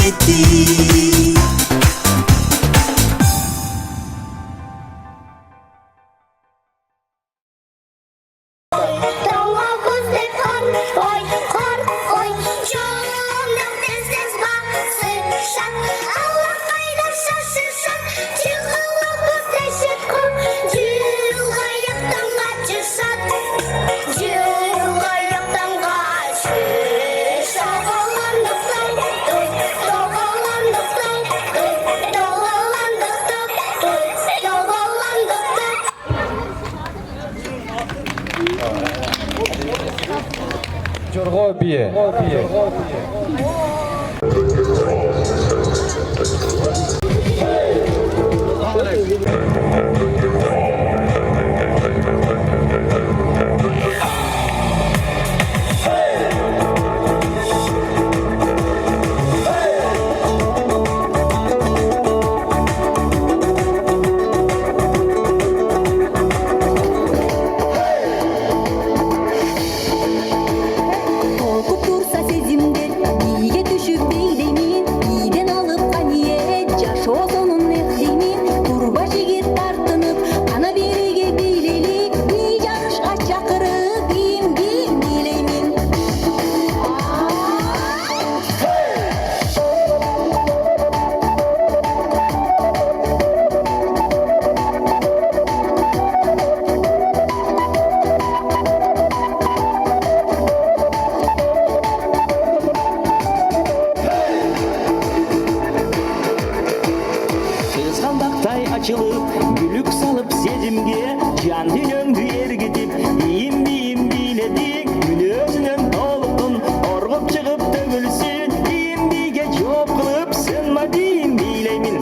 etti. Jorgo bie. Açılıp gülük salıp sezimge can dünöngü ergitip iyim biyim biledik gül özünün tolukun orgup çıkıp dögülsün iyim biyge job kılıp sınma diyim bileymin.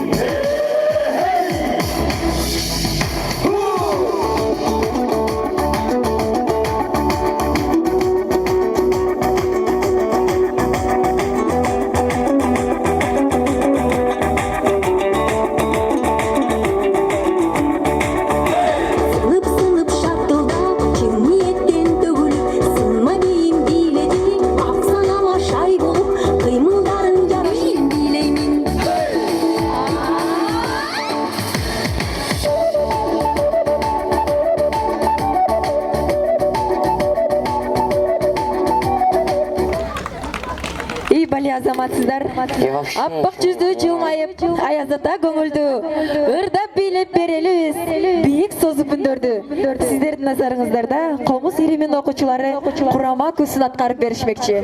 Азаматсыздар, аппақ жүзді жылмайып, аязата көңілді, ырдап билеп береліз, биік созып үндөрді. Сіздердің назарыңыздарда Қомыс Иремен оқучылары құрама көсін атқарып берішмекші.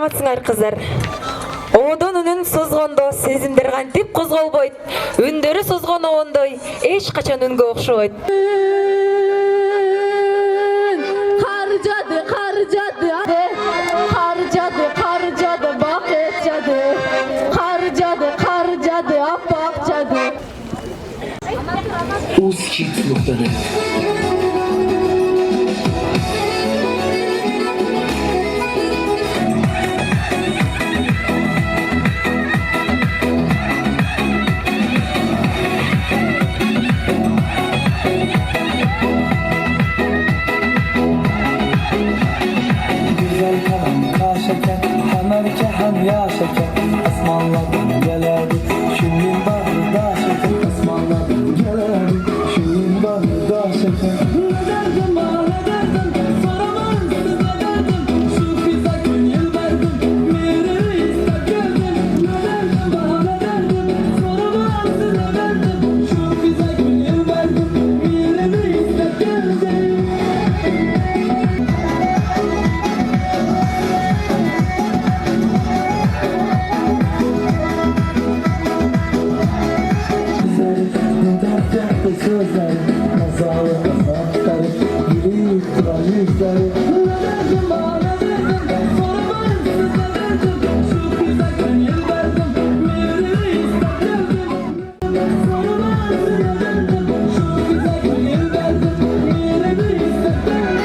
саламатсыңар кыздар. Оодон үнүн созгондо сезимдер кантип козголбойт, үндөрү созгон оондой эч качан үнгө окшобойт. Harcadı, harcadı, harcadı, harcadı, bak etcadı, harcadı, harcadı, apak cadı. Uz çift.net Güzel hanım kaşeken, hemerke hem yaşaken Osmanlı'dan geledi, şunun bahri da şeker Osmanlı'dan geledi, şunun bahri da şeker Ne derdim ha ne derdim, soramam size derdim Şu kıza gönül verdim, mirimi ister geldim Ne derdim ha ne derdim, soramam size derdim Şu kıza gönül verdim, mirimi ister geldim Sözleri, mazalı kasapları, yürüyüp duran yüzleri Ne derdim ha ne derdim, soramayın size derdim Şu güzel gönül verdim, mirimi ister geldim Soramayın size derdim, şu güzel gönül verdim, mirimi ister geldim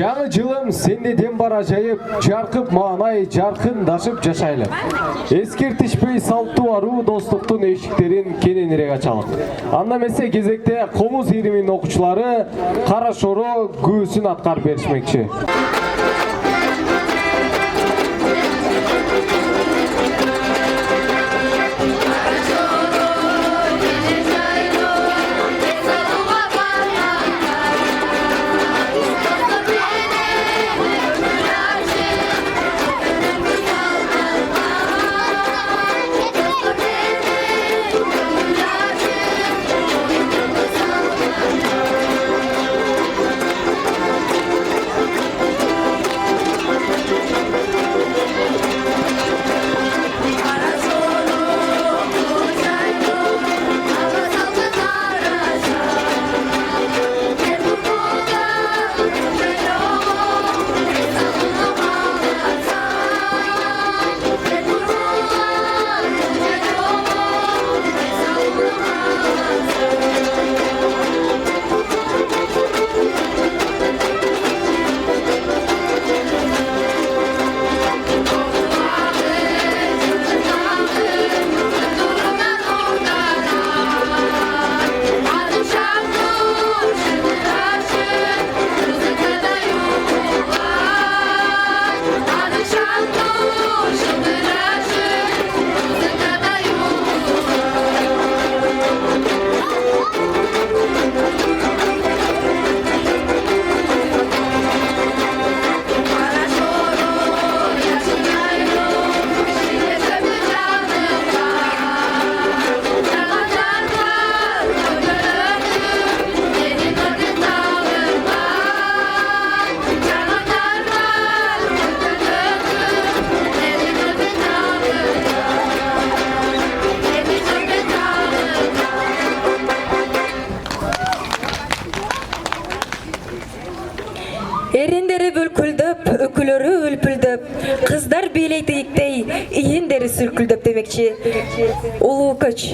Жаңы жылым сенде дем бар ажайып, жарқып маанай жарқындашып жашайлы. Эскертишпей салттуу аруу достуктун эшиктерин кененирээк ачалык. Анда эмесе кезекте Комуз ийриминин окуучулары Кара Шоро күүсүн аткарып беришмекчи. сүркүлдөп, кыздар бийлейтиктей ийиндери сүркүлдөп демекчи. Улуу көч.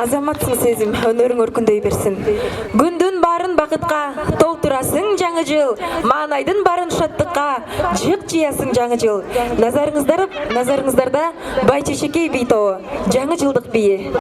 Азаматсың сезим, өнөрүң өркүндөй берсин. Күндүн барын бакытка толтурасың жаңы жыл, маанайдын барын шаттыкка жык жыясың жаңы жыл. Назарыңыздарда Байчешекей би тобу, жаңы жылдык бийи.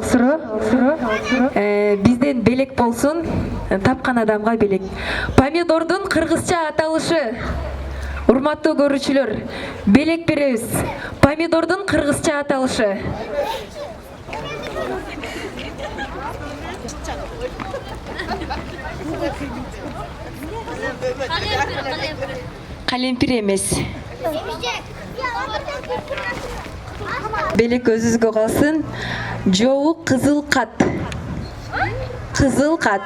суроо. Бизден белек болсун, тапкан адамга белек. Помидордун кыргызча аталышы. Урматтуу көрүүчүлөр, белек беребиз. Помидордун кыргызча аталышы. Калемпир эмес. Белек өзүзгө калсын. Жоу кызыл кат. Кызыл кат.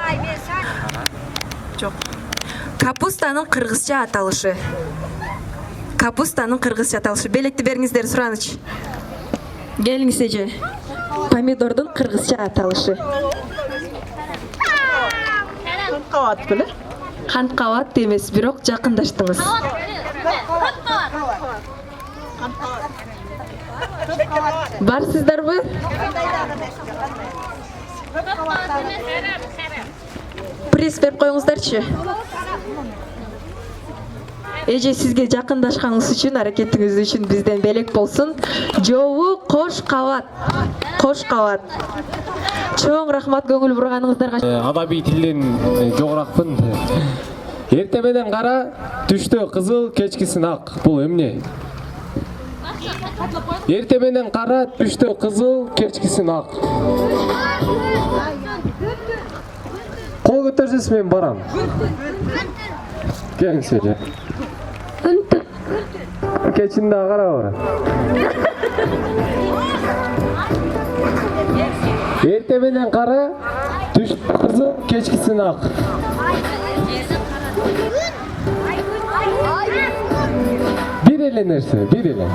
Жок. Капустанын кыргызча аталышы. Капустанын кыргызча аталышы. Белекти бериңиздер, Сураныч. Келиңиз эже. Помидордун кыргызча аталышы. Кават беле? Кант кабат эмес, бирок жакындаштыңыз. Барсыздарбы? Приз берип коюңуздарчы. Эже, сизге жакындашканыңыз үчүн, аракетиңиз үчүн бизден белек болсун. Жообу кош кабат. Кош кабат. Чоң рахмат көңүл бурганыңыздарга. Адабий тилден жогоракпын. Эрте менен кара, түштө кызыл, кечкисин ак. Бул эмне? Эрте менен кара, түштө кызыл, кечкисин ак. Кол көтөрсөз мен барам. Келиңиз эже. Кечинде кара бар. Эрте менен кара, түштө кызыл, кечкисин ак. Бир эле нерсе, бир эле.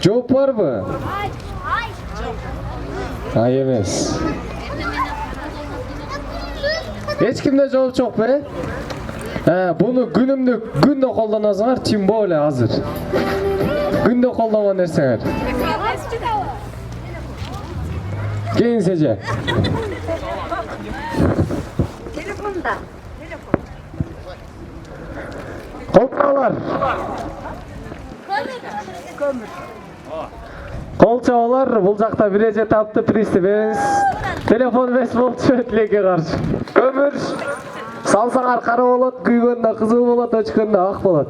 Жооп барбы? Эмес. Эч кимде жооп жок бе? Буну күндө колдоносуңар, тем более азыр. Күндө колдонгон нерсеңер. Келиңиз эже. Телефонда. Колчоолор. Колчоолор, бул жакта бир эже тапты, присти бериңиз. Телефон эмес болчу, тилекке каршы. Көмүр. Салсаңар кара болот, күйгөндө кызыл болот, өчкөндө ак болот.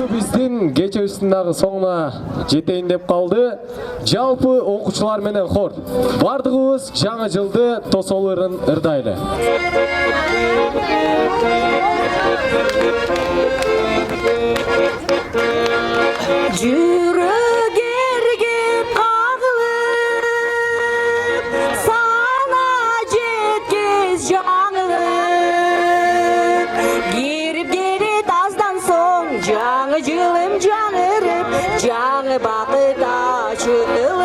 Биздин кечебиздин соңуна жетейин деп калды. Жалпы окуучулар менен хор. Бардыгыбыз жаңы жылды тосолорун ырдайлы. Жүрөк эргип кагылып, сана жеткиз жаңылып. Кирип келет аздан соң, жаңы жылым жаңырып, жаңы бакыт ачылып.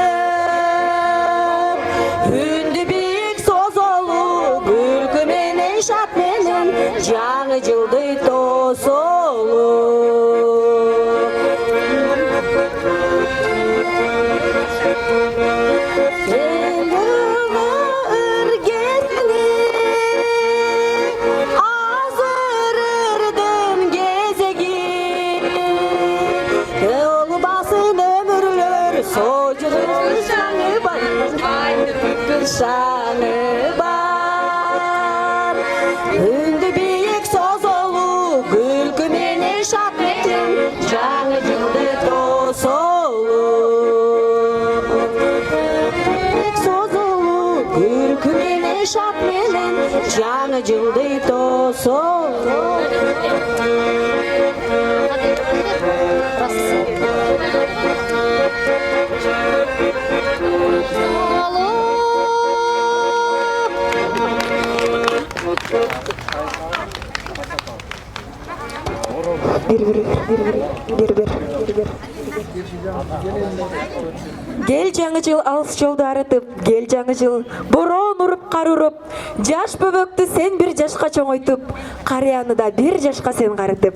Үндү бийик созолу, күлкү менен шат менен, жаңы жылды тосолу. Şanı var, ündü büyük sozolu, gülkü meni şat metin, canı yıldı tosolu. Sozolu, gülkü meni şat metin, canı yıldı tosolu. Gel жаңы жыл алыс жолду арытып, гел жаңы жыл бороон уруп кар уруп, жаш бөбөктү сен бир жашка чоңойтуп, карыяны да бир жашка сен карытып.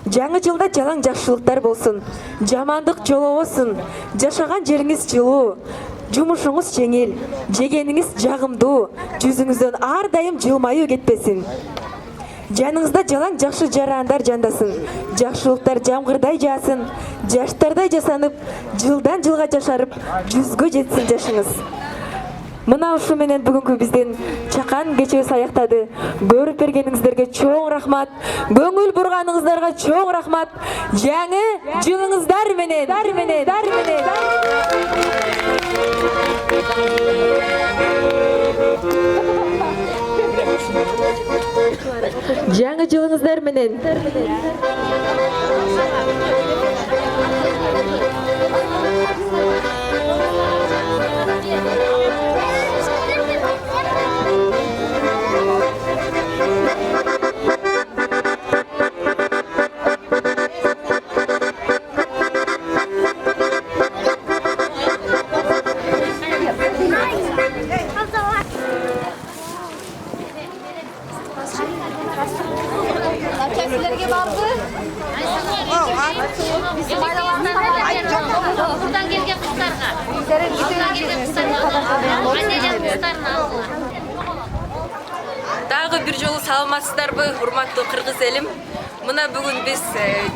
Жаңы жылда жалаң жакшылыктар болсун, жамандык жолобосун, жашаган жериңиз жылуу, жумушуңуз жеңил, жегениңиз жагымдуу, жүзүңүздөн ар дайым жылмаюу кетпесин. Жаныңызда жалаң жакшы жарандар жандасын. Жакшылыктар жамгырдай жаасын. Жаштардай жасанып, жылдан жылга жашарып, 100гө жетсин жашыңыз. Мына ушу менен бүгүнкү биздин чакан кечебиз аяктады. Көрүп бергениңиздерге чоң рахмат. Көңүл бурганыңыздарга чоң рахмат. Жаңы жылыңыздар менен. Жаңы жылыңыздар менен. Buradan gelgen kızlarga. Buradan gelgen kızlarga. Anneden kızlarına aldılar. Дагы бир жолу саламатсыздарбы, урматтуу кыргыз элим? Мына бүгүн биз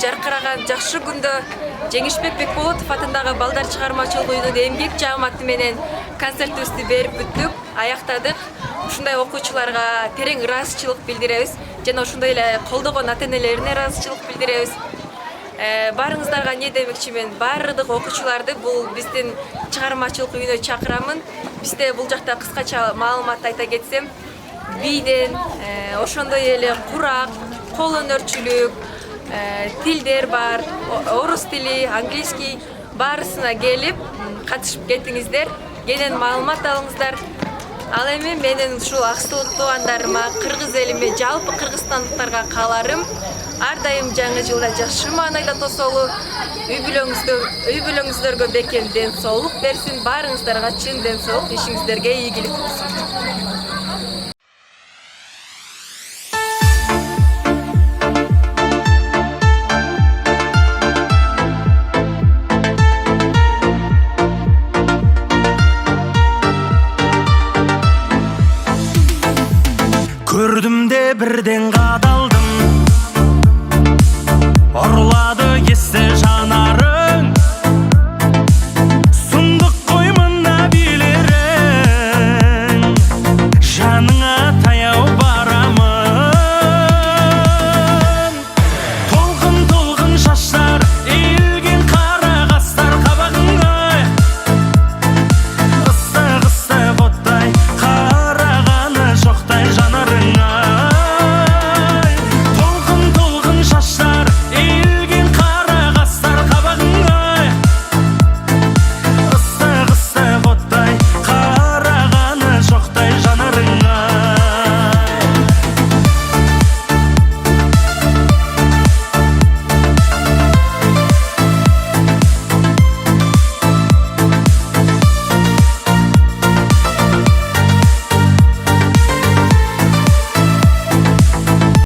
жаркыраган жакшы күндө Жеңишбек Бекболотов атындагы балдар чыгармачылык үйүнүн эмгек жааматы менен концертибизди берип бүттүк, аяктадык. Ушундай окуучуларга терең ыраазычылык билдиребиз жана ошондой эле колдогон ата-энелерине ыраазычылык билдиребиз. Барыңыздарга не демекчимин, баардык окуучуларды бул биздин чыгармачылык үйүнө чакырамын. Бизде бул жакта кыскача маалымат айта кетсем, бийден, ошондой эле курак, кол өнөрчүлүк, тилдер бар, орус тили, английский баарысына келип катышып кетиңиздер, кенен маалымат алыңыздар. Ал эми менин ушул аксылык туугандарыма, кыргыз элиме, жалпы кыргызстандыктарга кааларым ар дайым жаңы жылда жакшы маанайда тосолу, үй бүлөңүздөргө бекем ден соолук берсин, баарыңыздарга чын ден соолук, ишиңиздерге ийгилик болсун. Көрдім де бірден қадалдым, ұрлап